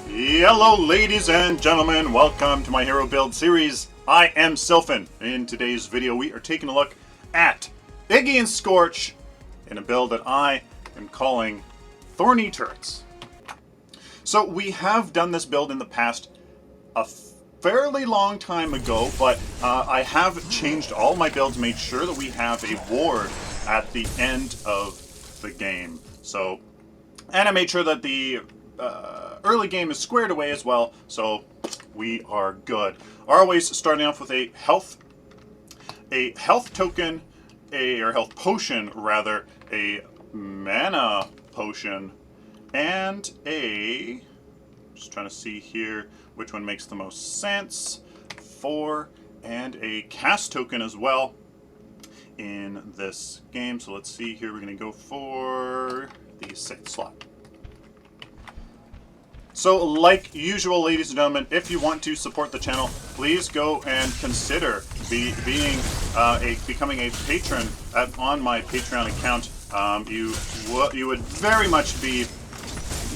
Hello ladies and gentlemen, welcome to my hero build series. I am Sylphin. In today's video we are taking a look at Iggy and Scorch in a build that I am calling Thorny Turrets. So we have done this build in the past a fairly long time ago, but I have changed all my builds, made sure that we have a ward at the end of the game. So, and I made sure that the early game is squared away as well, so we are good. Always starting off with a health token, or health potion rather, a mana potion, and just trying to see here which one makes the most sense. 4 and a cast token as well in this game. So let's see here, we're going to go for the 6th slot. So, like usual, ladies and gentlemen, if you want to support the channel, please go and consider becoming a patron on my Patreon account. You would very much be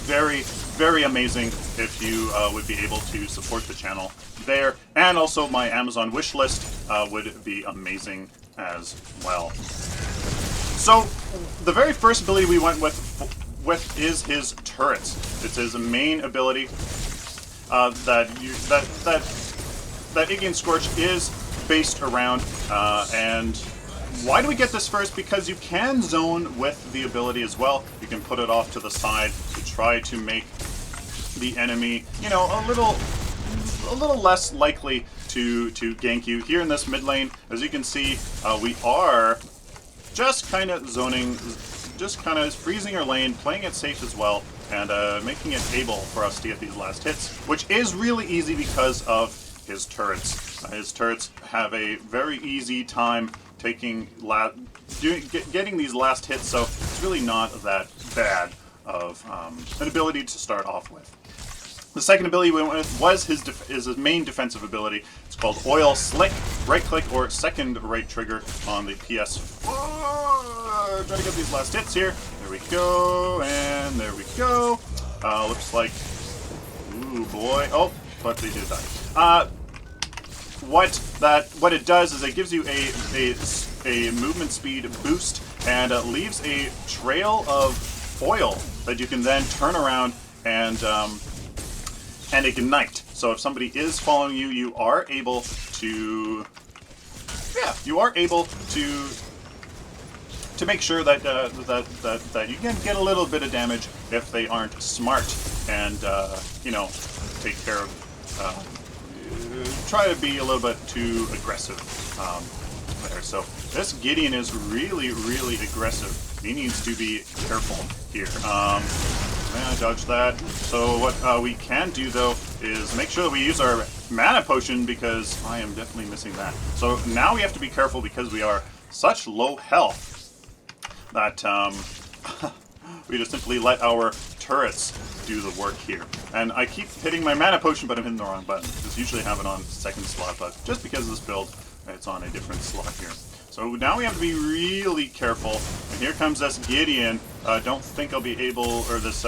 very amazing if you would be able to support the channel there, and also my Amazon wish list would be amazing as well. So, the very first ability we went with is his turrets. It's his main ability that Iggy and Scorch is based around. And why do we get this first? Because you can zone with the ability as well. You can put it off to the side to try to make the enemy, you know, a little less likely to gank you. Here in this mid lane, as you can see, we are just kind of zoning, just kind of freezing our lane, playing it safe as well, and making it able for us to get these last hits, which is really easy because of his turrets. His turrets have a very easy time getting these last hits, so it's really not that bad of an ability to start off with. The second ability we went with was his main defensive ability. It's called Oil Slick. Right click or second right trigger on the PS4. Try to get these last hits here. There we go, and there we go. Looks like, ooh boy. Oh, but they did that. What it does is it gives you a movement speed boost, and leaves a trail of oil that you can then turn around and ignite. So if somebody is following you, you are able to make sure that that you can get a little bit of damage if they aren't smart, and you know, take care of try to be a little bit too aggressive there. So this Gideon is really aggressive. He needs to be careful here. Dodge that. So what we can do though is make sure that we use our mana potion, because I am definitely missing that. So now we have to be careful because we are such low health that we just simply let our turrets do the work here. And I keep hitting my mana potion, but I'm hitting the wrong button. Just usually have it on second slot, but just because of this build, it's on a different slot here. So now we have to be really careful. And here comes this Gideon. Don't think I'll be able, or this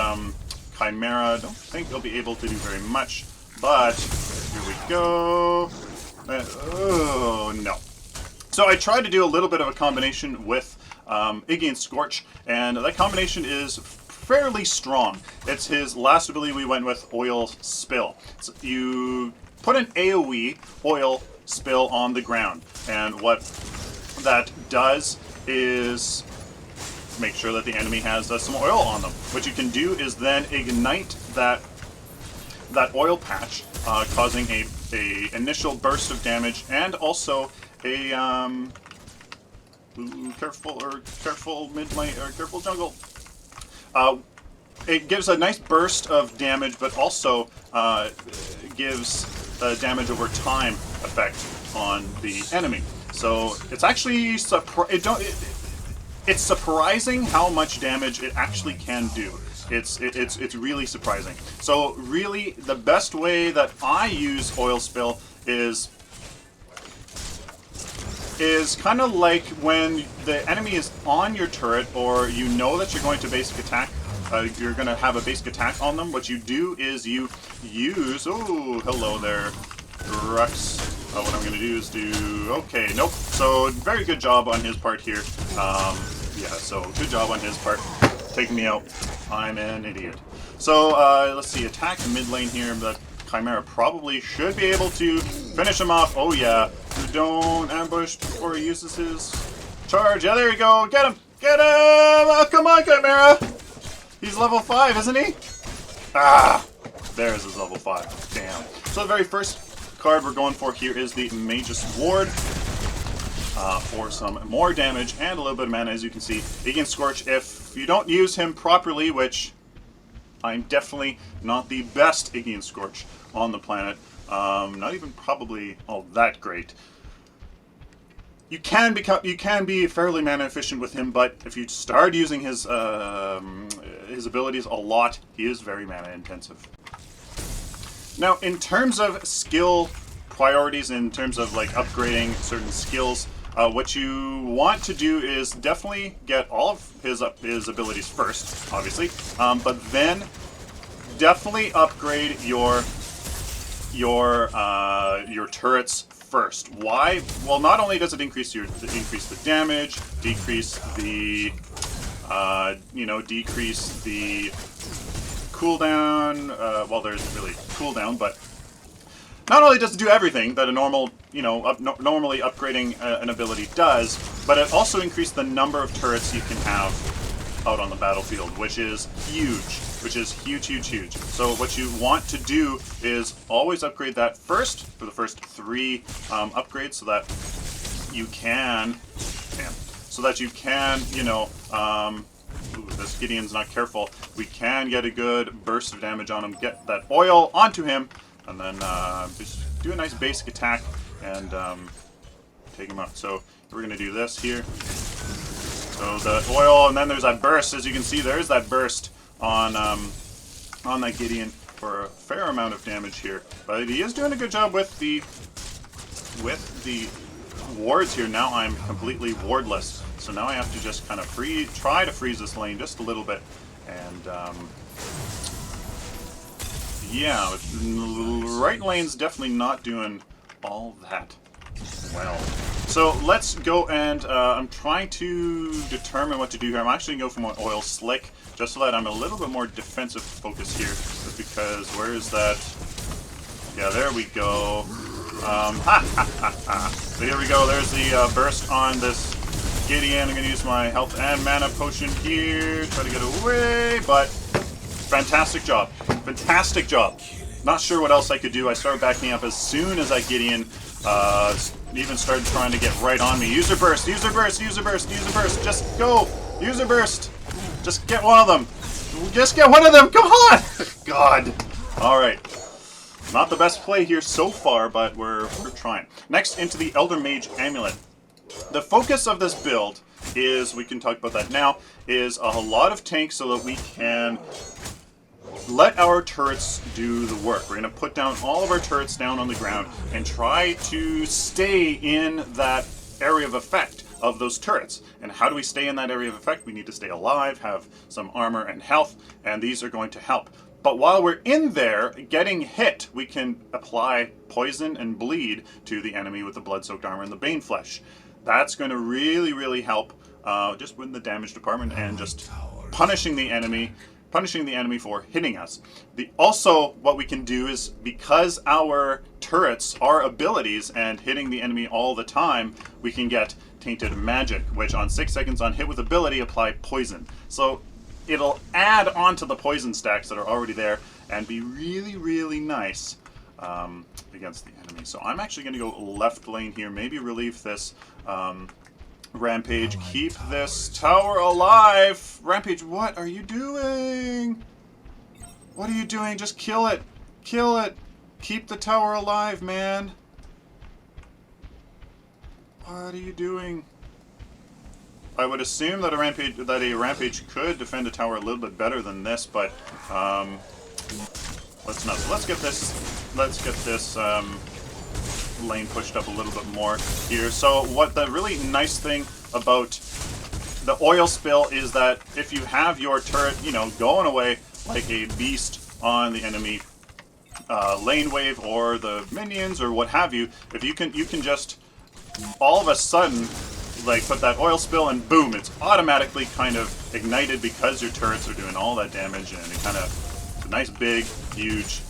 Chimera, don't think I'll be able to do very much. But here we go. Oh no. So I tried to do a little bit of a combination with Iggy and Scorch, and that combination is fairly strong. It's his last ability we went with, Oil Spill. So you put an AoE oil spill on the ground, and what that does is make sure that the enemy has some oil on them. What you can do is then ignite that oil patch, causing a initial burst of damage, and also a careful mid lane, or careful jungle. It gives a nice burst of damage, but also gives damage over time effect on the enemy. So it's actually it's surprising how much damage it actually can do. It's really surprising. So really, the best way that I use Oil Spill is kind of like when the enemy is on your turret, or you know that you're going to basic attack, you're gonna have a basic attack on them. What you do is you use, oh, hello there, Rex. What I'm gonna do is okay, nope. So very good job on his part here. Yeah, so good job on his part, taking me out. I'm an idiot. So let's see, attack mid lane here. The Chimera probably should be able to finish him off. Oh yeah, don't ambush before he uses his charge. Yeah, there you go. Get him! Get him! Oh, come on, Chimera! He's level 5, isn't he? Ah! There's his level 5. Damn. So the very first card we're going for here is the Mage's Ward. For some more damage and a little bit of mana, as you can see. Iggy and Scorch, if you don't use him properly, which I'm definitely not the best Iggy and Scorch on the planet, not even probably all that great. You can be fairly mana efficient with him, but if you start using his abilities a lot, he is very mana intensive. Now, in terms of skill priorities, in terms of like upgrading certain skills, what you want to do is definitely get all of his abilities first, obviously, but then definitely upgrade your turrets first. Why? Well, not only does it increase the damage, decrease the decrease the cooldown. Well, there's really cooldown, but not only does it do everything that a normal, normally upgrading an ability does, but it also increases the number of turrets you can have out on the battlefield, which is huge. Huge. So what you want to do is always upgrade that first for the first 3 upgrades, so that you can, ooh, this Gideon's not careful. We can get a good burst of damage on him, get that oil onto him, and then just do a nice basic attack and take him out. So we're gonna do this here. So the oil, and then there's that burst. As you can see, there's that burst on that Gideon for a fair amount of damage here. But he is doing a good job with the wards here. Now I'm completely wardless. So now I have to just kind of try to freeze this lane just a little bit. And yeah, right lane's definitely not doing all that well. So let's go and I'm trying to determine what to do here. I'm actually going to go for more oil slick, just so that I'm a little bit more defensive focused here. Just because, where is that? Yeah, there we go. So here we go. There's the burst on this Gideon. I'm going to use my health and mana potion here. Try to get away, but fantastic job. Fantastic job. Not sure what else I could do. I started backing up as soon as that Gideon even started trying to get right on me. User burst, user burst, user burst, user burst. Just go. User burst. Just get one of them. Just get one of them. Come on. God. All right. Not the best play here so far, but we're trying. Next, into the Elder Mage Amulet. The focus of this build is, we can talk about that now, is a lot of tanks so that we can let our turrets do the work. We're going to put down all of our turrets down on the ground and try to stay in that area of effect of those turrets. And how do we stay in that area of effect? We need to stay alive, have some armor and health, and these are going to help. But while we're in there getting hit, we can apply poison and bleed to the enemy with the blood-soaked armor and the Bane Flesh. That's going to really, really help just win the damage department and just punishing the enemy for hitting us. Also, what we can do is, because our turrets are abilities and hitting the enemy all the time, we can get Tainted Magic, which on 6 seconds on hit with ability, apply poison. So it'll add onto the poison stacks that are already there and be really, really nice against the enemy. So I'm actually going to go left lane here, maybe relieve this Rampage. Keep this tower alive! Rampage, what are you doing? What are you doing? Just kill it! Kill it! Keep the tower alive, man! What are you doing? I would assume that a rampage could defend a tower a little bit better than this, but let's not. So let's get this lane pushed up a little bit more here. So what the really nice thing about the oil spill is that if you have your turret, you know, going away like a beast on the enemy lane wave or the minions or what have you, if you can just all of a sudden like put that oil spill and boom, it's automatically kind of ignited because your turrets are doing all that damage, and it kind of, it's a nice big huge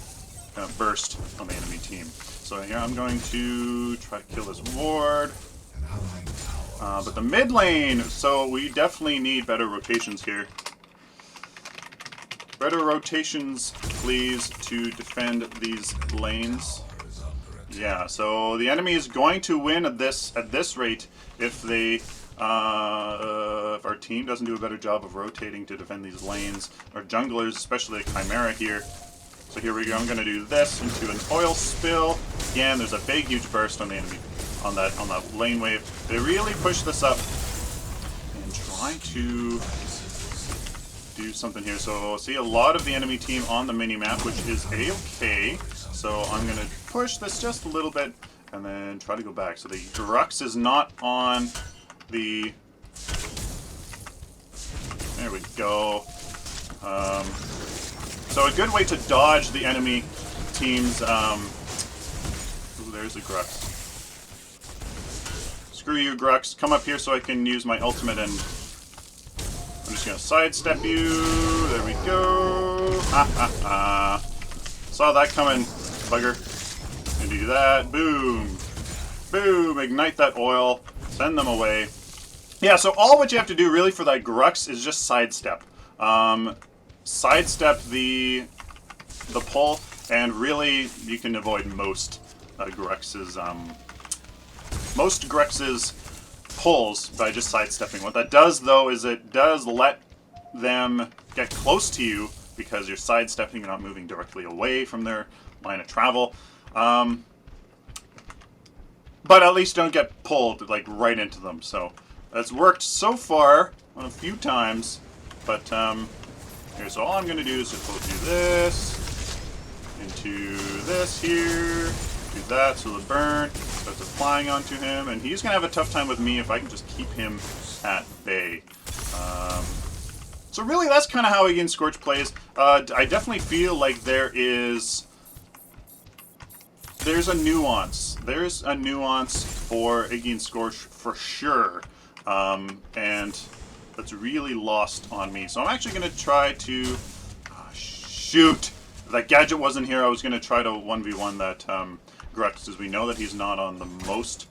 kind of burst on the enemy team. So here I'm going to try to kill this ward. But the mid lane, so we definitely need better rotations here. Better rotations, please, to defend these lanes. Yeah, so the enemy is going to win at this rate if they if our team doesn't do a better job of rotating to defend these lanes. Our junglers, especially the Chimera here. So here we go. I'm going to do this into an oil spill. Again, there's a big, huge burst on the enemy on that lane wave. They really push this up and try to do something here. So see a lot of the enemy team on the mini map, which is a-okay. So I'm going to push this just a little bit and then try to go back. So the Grux is not on the... There we go. So a good way to dodge the enemy team's... Ooh, there's a Grux. Screw you, Grux. Come up here so I can use my ultimate, and I'm just going to sidestep you. There we go. Ha ha ha. Saw that coming, bugger. Gonna do that. Boom. Boom. Ignite that oil. Send them away. Yeah, so all what you have to do really for that Grux is just sidestep. Sidestep the pull, and really you can avoid most Grux's pulls by just sidestepping. What that does, though, is it does let them get close to you because you're sidestepping, you're not moving directly away from their line of travel. But at least don't get pulled like right into them. So that's worked so far on a few times, but here, so all I'm going to do is just do this into this here, do that, so the burn starts applying onto him, and he's going to have a tough time with me if I can just keep him at bay. So really, that's kind of how Iggy and Scorch plays. I definitely feel like there's a nuance. There's a nuance for Iggy and Scorch for sure, and that's really lost on me. So I'm actually going to try to... shoot! If that gadget wasn't here, I was going to try to 1v1 that Grux, as we know that he's not on the most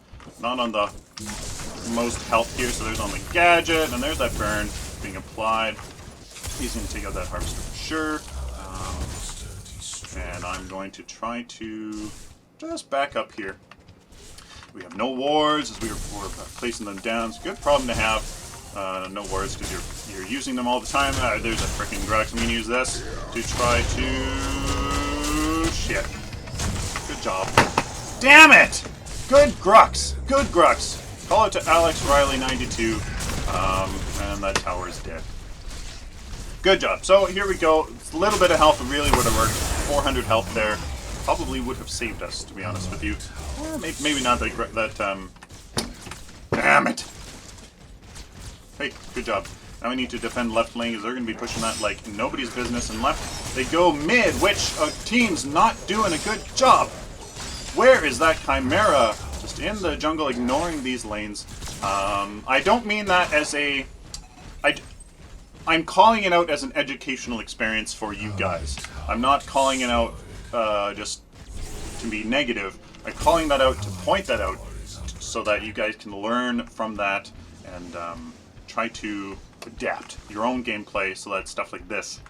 health here. So there's on the gadget, and there's that burn being applied. He's going to take out that harvester for sure. And I'm going to try to just back up here. We have no wards as we're placing them down. It's a good problem to have. No wards because you're using them all the time. There's a freaking Grux. I'm going to use this to try to... Shit. Good job. Damn it! Good Grux. Good Grux. Call it to Alex Riley 92. And that tower is dead. Good job. So here we go. It's a little bit of health really would have worked. 400 health there. Probably would have saved us, to be honest with you. Maybe not that damn it. Hey, good job. Now we need to defend left lane because they're going to be pushing that like nobody's business. And left, they go mid, which a team's not doing a good job. Where is that Chimera? Just in the jungle, ignoring these lanes. I don't mean that as a... I'm calling it out as an educational experience for you guys. I'm not calling it out just to be negative. I'm calling that out to point that out so that you guys can learn from that and try to adapt your own gameplay so that stuff like this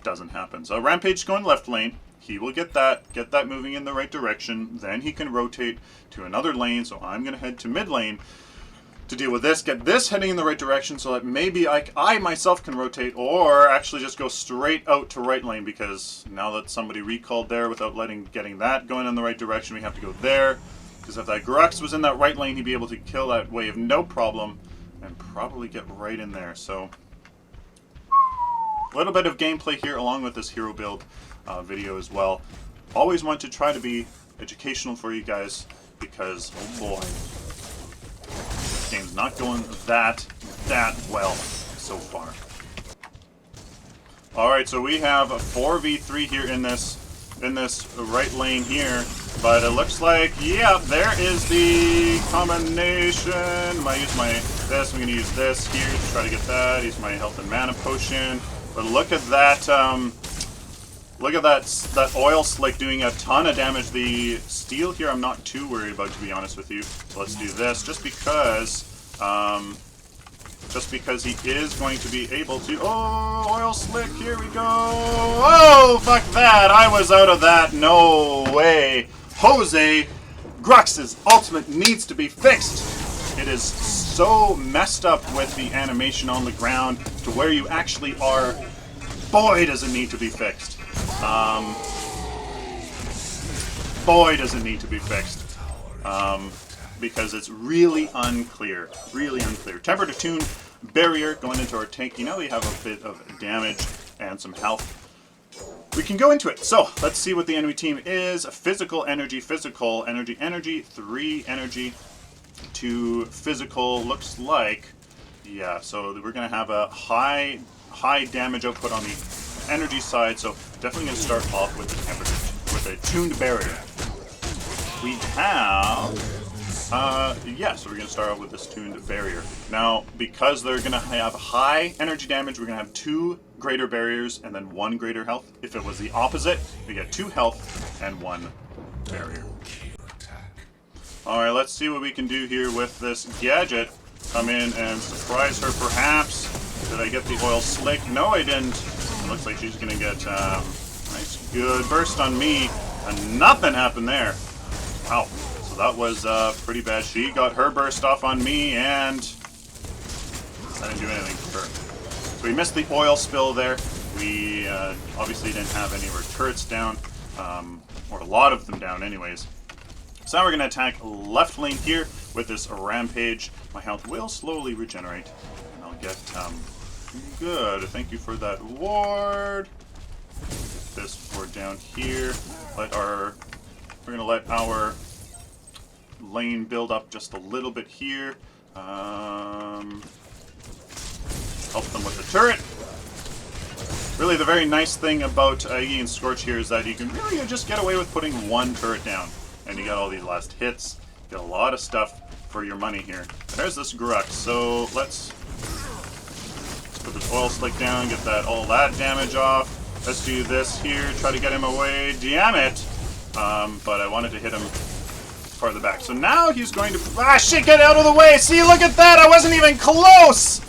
doesn't happen. So Rampage going left lane. He will get that moving in the right direction. Then he can rotate to another lane. So I'm going to head to mid lane to deal with this, get this heading in the right direction so that maybe I myself can rotate, or actually just go straight out to right lane, because now that somebody recalled there without getting that going in the right direction, we have to go there. Because if that Grux was in that right lane, he'd be able to kill that wave no problem and probably get right in there. So a little bit of gameplay here along with this hero build video as well. Always want to try to be educational for you guys because, oh boy, game's not going that that well so far. Alright, so we have a 4v3 here in this right lane here. But it looks like, yeah, there is the combination. I might use this. I'm going to use this here to try to get that. Use my health and mana potion. But look at that. Look at that oil slick doing a ton of damage. The steel here, I'm not too worried about, to be honest with you. So let's do this, just because he is going to be able to. Oh, oil slick! Here we go. Oh, fuck that! I was out of that. No way. Jose, Grux's ultimate needs to be fixed. It is so messed up with the animation on the ground to where you actually are. Boy, does it need to be fixed. Boy, does it need to be fixed. Because it's really unclear. Really unclear. Tempered Attune barrier going into our tank. You know, we have a bit of damage and some health. We can go into it. So, let's see what the enemy team is. Physical energy, 3 energy, 2 physical. Looks like, yeah, so we're going to have a high damage output on the energy side, so definitely going to start off with the temperature, with a tuned barrier. We have, yeah, so we're going to start out with this tuned barrier. Now, because they're going to have high energy damage, we're going to have 2 greater barriers and then 1 greater health. If it was the opposite, we get 2 health and 1 barrier. Alright, let's see what we can do here with this gadget. Come in and surprise her, perhaps. Did I get the oil slick? No, I didn't. It looks like she's going to get nice, good burst on me, and nothing happened there. Wow. So that was pretty bad. She got her burst off on me, and I didn't do anything for her. So we missed the oil spill there. We obviously didn't have any of our turrets down, or a lot of them down anyways. So now we're going to attack left lane here with this rampage. My health will slowly regenerate, and I'll get good. Thank you for that ward. Get this ward down here. We're going to let our lane build up just a little bit here. Help them with the turret. Really, the very nice thing about Iggy and Scorch here is that you can really just get away with putting 1 turret down. And you got all these last hits. Get a lot of stuff for your money here. There's this Grux. So let's put this oil slick down, get all that damage off. Let's do this here, try to get him away. Damn it! But I wanted to hit him farther back. So now he's going to... Ah, shit, get out of the way! See, look at that! I wasn't even close!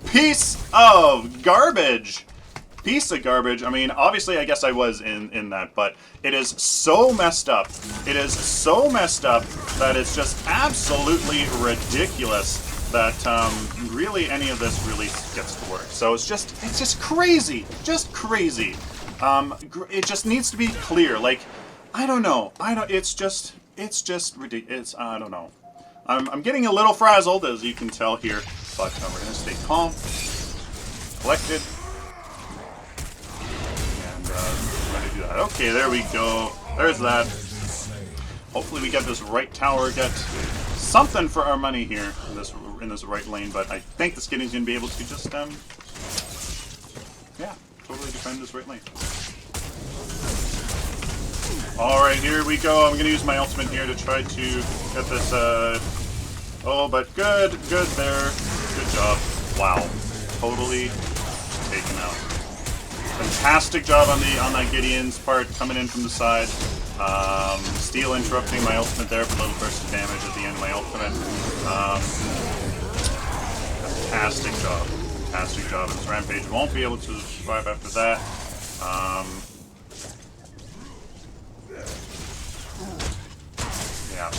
Piece of garbage. Piece of garbage. I mean, obviously, I guess I was in that, but it is so messed up. It is so messed up that it's just absolutely ridiculous that really any of this really gets to work. So it's just crazy. Just crazy. It just needs to be clear. Like, I don't know. It's just ridiculous. I don't know. I'm getting a little frazzled, as you can tell here, but we're going to stay calm, collected, and try to do that. Okay, there we go. There's that. Hopefully we get this right tower, get something for our money here in this right lane, but I think the Skinny's going to be able to just, yeah, totally defend this right lane. Alright, here we go. I'm going to use my ultimate here to try to get this, oh, but good there. Good job. Wow. Totally taken out. Fantastic job on that Gideon's part, coming in from the side. Steel interrupting my ultimate there for a little burst of damage at the end of my ultimate. Fantastic job. Fantastic job. This Rampage won't be able to survive after that. Yeah.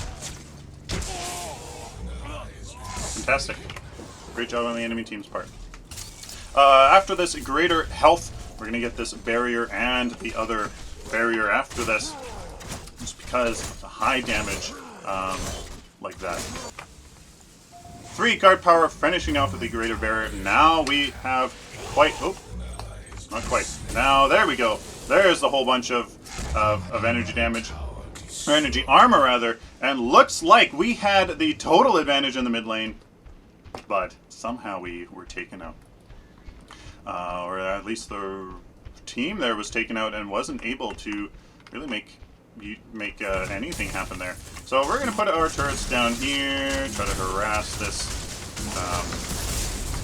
Fantastic. Great job on the enemy team's part. After this greater health, we're going to get this barrier and the other barrier after this, just because of the high damage like that. 3 card power, finishing off with the greater barrier. Now we have quite... Oh, not quite. Now, there we go. There's the whole bunch of energy damage. Or energy armor, rather. And looks like we had the total advantage in the mid lane. But somehow we were taken out. Or at least the team there was taken out and wasn't able to really make anything happen there. So we're going to put our turrets down here, try to harass this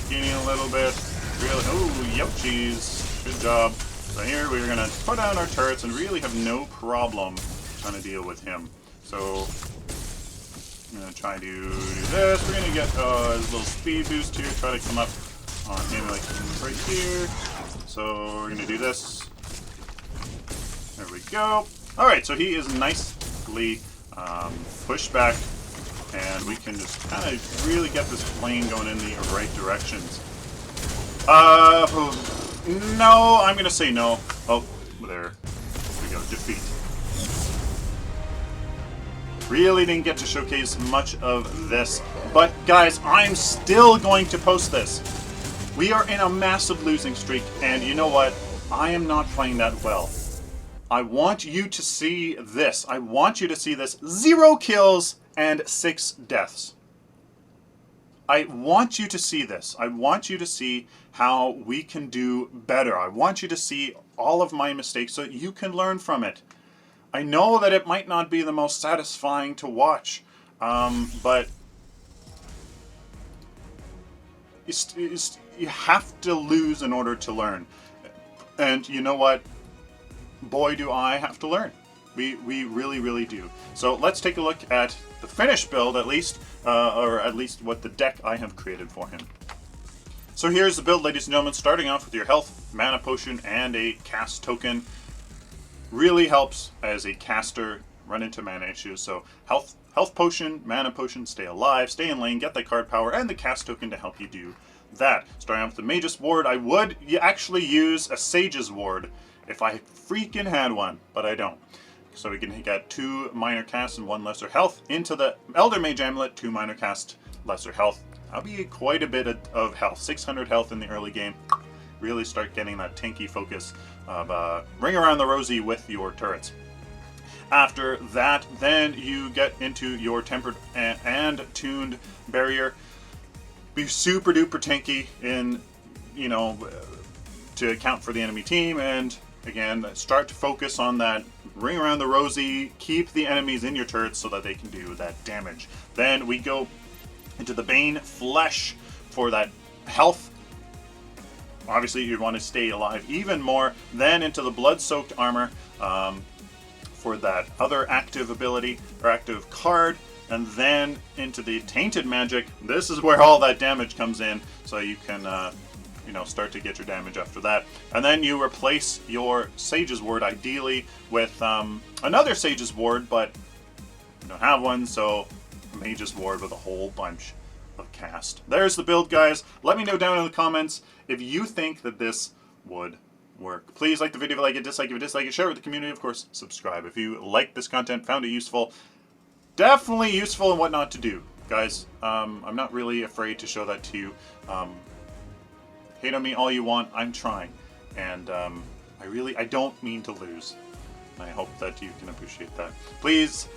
skinny a little bit. Really, oh, yep, geez, good job. So here we're going to put down our turrets and really have no problem trying to deal with him. So I'm going to try to do this. We're going to get a little speed boost here, try to come up on him like right here. So we're going to do this. There we go. Alright, so he is nicely pushed back, and we can just kind of really get this plane going in the right directions. No, I'm going to say no. Oh, there we go, defeat. Really didn't get to showcase much of this, but guys, I'm still going to post this. We are in a massive losing streak, and you know what? I am not playing that well. I want you to see this. I want you to see this. 0 kills and 6 deaths. I want you to see this. I want you to see how we can do better. I want you to see all of my mistakes so that you can learn from it. I know that it might not be the most satisfying to watch, but you have to lose in order to learn. And you know what? Boy, do I have to learn. We really, really do. So let's take a look at the finished build, at least, or at least what the deck I have created for him. So here's the build, ladies and gentlemen, starting off with your health, mana potion, and a cast token. Really helps as a caster run into mana issues. So health potion, mana potion, stay alive, stay in lane, get that card power, and the cast token to help you do that. Starting off with the Mage's Ward, I would actually use a Sage's Ward if I freaking had one, but I don't. So we can get 2 minor casts and 1 lesser health into the Elder Mage Amulet, 2 minor cast, lesser health. That'll be quite a bit of health, 600 health in the early game. Really start getting that tanky focus of Ring Around the Rosie with your turrets. After that, then you get into your Tempered and Tuned Barrier. Be super duper tanky in, you know, to account for the enemy team, and again, start to focus on that Ring Around the Rosie, keep the enemies in your turrets so that they can do that damage. Then we go into the Bane Flesh for that health. Obviously, you want to stay alive even more. Then into the Blood-Soaked Armor for that other active ability, or active card. And then into the Tainted Magic. This is where all that damage comes in, so you can you know, start to get your damage after that. And then you replace your Sage's Ward, ideally, with another Sage's Ward, but you don't have one, so Mage's Ward with a whole bunch of cast. There's the build, guys. Let me know down in the comments if you think that this would work. Please like the video if you like it, dislike it if you dislike it, share it with the community, of course, subscribe. If you like this content, found it useful, definitely useful in what not to do. Guys, I'm not really afraid to show that to you. Hate on me all you want, I'm trying. And I don't mean to lose. I hope that you can appreciate that. Please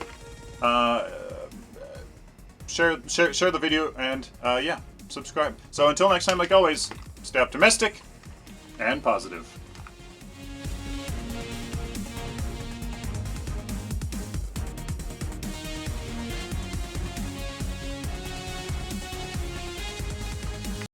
share the video, and yeah, subscribe. So until next time, like always, stay optimistic and positive.